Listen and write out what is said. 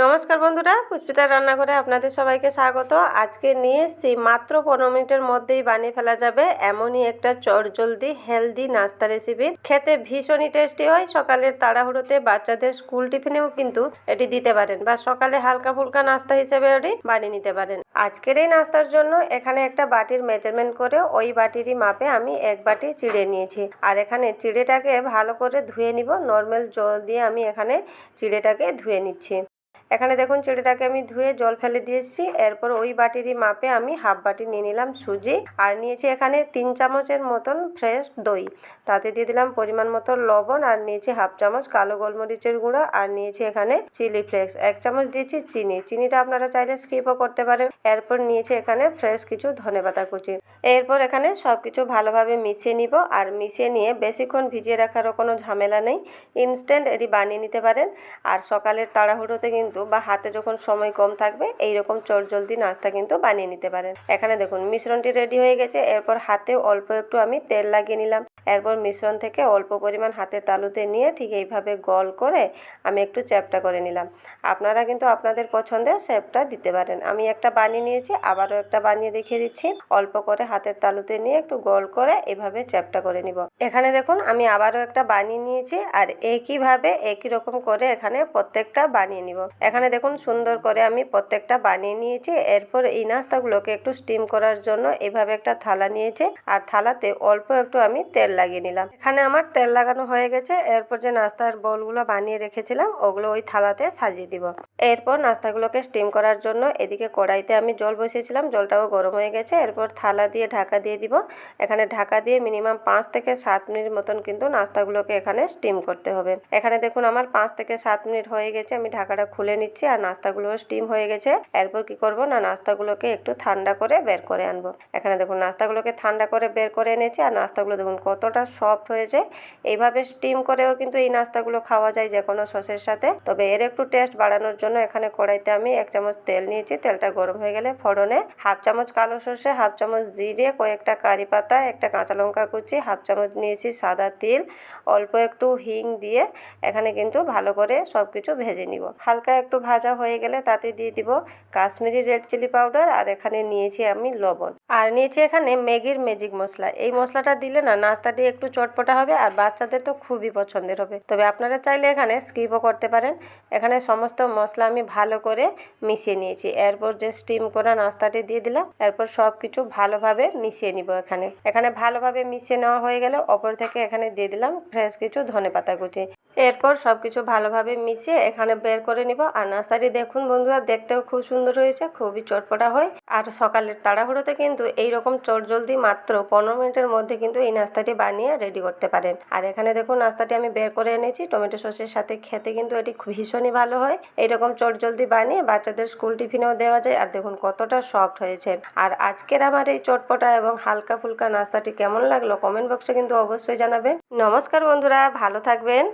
নমস্কার বন্ধুরা, পুষ্পিতার রান্নাঘরে আপনাদের সবাইকে স্বাগত। আজকে নিয়ে এসেছি মাত্র 15 মিনিটের মধ্যেই বানিয়ে ফেলা যাবে এমনই একটা চটজলদি হেলদি নাস্তা রেসিপি। খেতে ভীষণই টেস্টি হয়। সকালের তাড়াহুড়োতে বাচ্চাদের স্কুল টিফিনেও কিন্তু এটি দিতে পারেন বা সকালে হালকা ফুলকা নাস্তা হিসেবে এটি বানিয়ে নিতে পারেন। আজকের এই নাস্তার জন্য এখানে একটা বাটির মেজারমেন্ট করে ওই বাটিরই মাপে আমি 1 বাটি চিড়ে নিয়েছি। আর এখানে চিড়েটাকে ভালো করে ধুয়ে নিব। নর্মাল জল দিয়ে আমি এখানে চিড়েটাকে ধুয়ে নিচ্ছি। এখানে দেখুন চিড়েটাকে আমি ধুয়ে জল ফেলে দিয়েছি। এরপর ওই বাটিরই মাপে আমি হাফ বাটি নিয়ে নিলাম সুজি, আর নিয়েছি এখানে 3 চামচের মতন ফ্রেশ দই। তাতে দিয়ে দিলাম পরিমাণ মতো লবণ, আর নিয়েছি হাফ চামচ কালো গোলমরিচের গুঁড়ো, আর নিয়েছি এখানে চিলি ফ্লেক্স 1 চামচ দিয়েছি চিনিটা আপনারা চাইলে স্কিপও করতে পারেন। এরপর নিয়েছি এখানে ফ্রেশ কিছু ধনেপাতা কুচি। এরপর এখানে সব কিছু ভালোভাবে মিশিয়ে নিব। আর মিশিয়ে নিয়ে বেশিক্ষণ ভিজিয়ে রাখারও কোনো ঝামেলা নেই, ইনস্ট্যান্ট এটি বানিয়ে নিতে পারেন। আর সকালের তাড়াহুড়োতে কিন্তু বা হাতে যখন সময় কম থাকবে এইরকম চটজলদি নাস্তা কিন্তু বানিয়ে নিতে পারেন। এখানে দেখুন মিশ্রণটি রেডি হয়ে গেছে। এরপর হাতে অল্প একটু আমি তেল লাগিয়ে নিলাম। এরপর মিশ্রণ থেকে অল্প পরিমাণ হাতের তালুতে নিয়ে ঠিক এইভাবে গোল করে আমি একটু চ্যাপ্টা করে নিলাম। আপনারা কিন্তু আপনাদের পছন্দের শেপটা দিতে পারেন। আমি একটা বানিয়ে নিয়েছি, আবারও একটা বানিয়ে দেখিয়ে দিচ্ছি। অল্প করে হাতের তালুতে নিয়ে একটু গোল করে এভাবে চ্যাপ্টা করে নিব। এখানে দেখুন আমি আবারও একটা বানিয়ে নিয়েছি, আর একইভাবে একই রকম করে এখানে প্রত্যেকটা বানিয়ে নিব। এখানে দেখুন সুন্দর করে আমি প্রত্যেকটা বানিয়ে নিয়েছি। এরপর এই নাস্তাগুলোকে একটু স্টিম করার জন্য এভাবে একটা থালা নিয়েছি, আর থালাতে অল্প একটু আমি তেল লাগিয়ে নিলাম। এখানে আমার তেল লাগানো হয়ে গেছে। এরপর যে নাস্তার বলগুলো বানিয়ে রেখেছিলাম ওগুলো ওই থালাতে সাজিয়ে দিব। এরপর নাস্তাগুলোকে স্টিম করার জন্য এদিকে কড়াইতে আমি জল বসিয়েছিলাম, জলটাও গরম হয়ে গেছে। এরপর থালা দিয়ে ঢাকা দিয়ে দিব। এখানে ঢাকা দিয়ে মিনিমাম 5 থেকে 7 মিনিট মতন কিন্তু নাস্তাগুলোকে এখানে স্টিম করতে হবে। এখানে দেখুন আমার 5 থেকে 7 মিনিট হয়ে গেছে। আমি ঢাকাটা খুলে নিচ্ছি, আর নাস্তাগুলো স্টিম হয়ে গেছে। এরপর কি করব না, নাস্তাগুলোকে একটু ঠান্ডা করে বের করে আনবো। এখানে দেখুন নাস্তাগুলোকে ঠান্ডা করে বের করে এনেছি, আর নাস্তাগুলো দেখুন কতটা সফট হয়েছে। এইভাবে স্টিম করেও কিন্তু এই নাস্তাগুলো খাওয়া যায় যে কোনো সসের সাথে। তবে এর একটু টেস্ট বাড়ানোর জন্য এখানে কড়াইতে আমি 1 চামচ তেল নিয়েছি। তেলটা গরম হয়ে গেলে ফোড়নে হাফ চামচ কালো সর্ষে, হাফ চামচ জিরে, কয়েকটা কারি পাতা, একটা কাঁচা লঙ্কা কুচি, হাফ চামচ নিয়েছি সাদা তিল, অল্প একটু হিং দিয়ে এখানে কিন্তু ভালো করে সব কিছু ভেজে নিব। হালকা একটু ভাজা হয়ে গেলে তাতে দিয়ে দিব কাশ্মীরি রেড চিলি পাউডার, আর এখানে নিয়েছি আমি লবণ, আর নিয়েছি এখানে ম্যাগির ম্যাজিক মশলা। এই মশলাটা দিলে না নাস্তাটি একটু চটপটা হবে, আর বাচ্চাদের তো খুবই পছন্দের হবে। তবে আপনারা চাইলে এখানে স্কিপও করতে পারেন। এখানে সমস্ত মশলা আমি ভালো করে মিশিয়ে নিয়েছি। এরপর যে স্টিম করা নাস্তাটি দিয়ে দিলাম। এরপর সব কিছু ভালোভাবে মিশিয়ে নিব। এখানে ভালোভাবে মিশিয়ে নেওয়া হয়ে গেলে অপর থেকে এখানে দিয়ে দিলাম ফ্রেশ কিছু ধনেপাতা কুচি। এরপর সব কিছু ভালোভাবে মিশিয়ে এখানে বের করে নিব। আর নাস্তাটি দেখুন বন্ধুরা, দেখতেও খুব সুন্দর হয়েছে, খুবই চটপটা হয়। আর সকালের তাড়াহুড়োতে কিন্তু এইরকম চটজলদি মাত্র 15 মিনিটের মধ্যে কিন্তু এই নাস্তাটি বানিয়ে রেডি করতে পারেন। আর এখানে দেখুন নাস্তাটি আমি বের করে এনেছি। টমেটো সসের সাথে খেতে কিন্তু এটি ভীষণই ভালো হয়। এইরকম চটজলদি বানিয়ে বাচ্চাদের স্কুল টিফিনেও দেওয়া যায়। আর দেখুন কতটা সফট হয়েছে। আর আজকের আমার এই চটপটা এবং হালকা ফুলকা নাস্তাটি কেমন লাগলো কমেন্ট বক্সে কিন্তু অবশ্যই জানাবেন। নমস্কার বন্ধুরা, ভালো থাকবেন।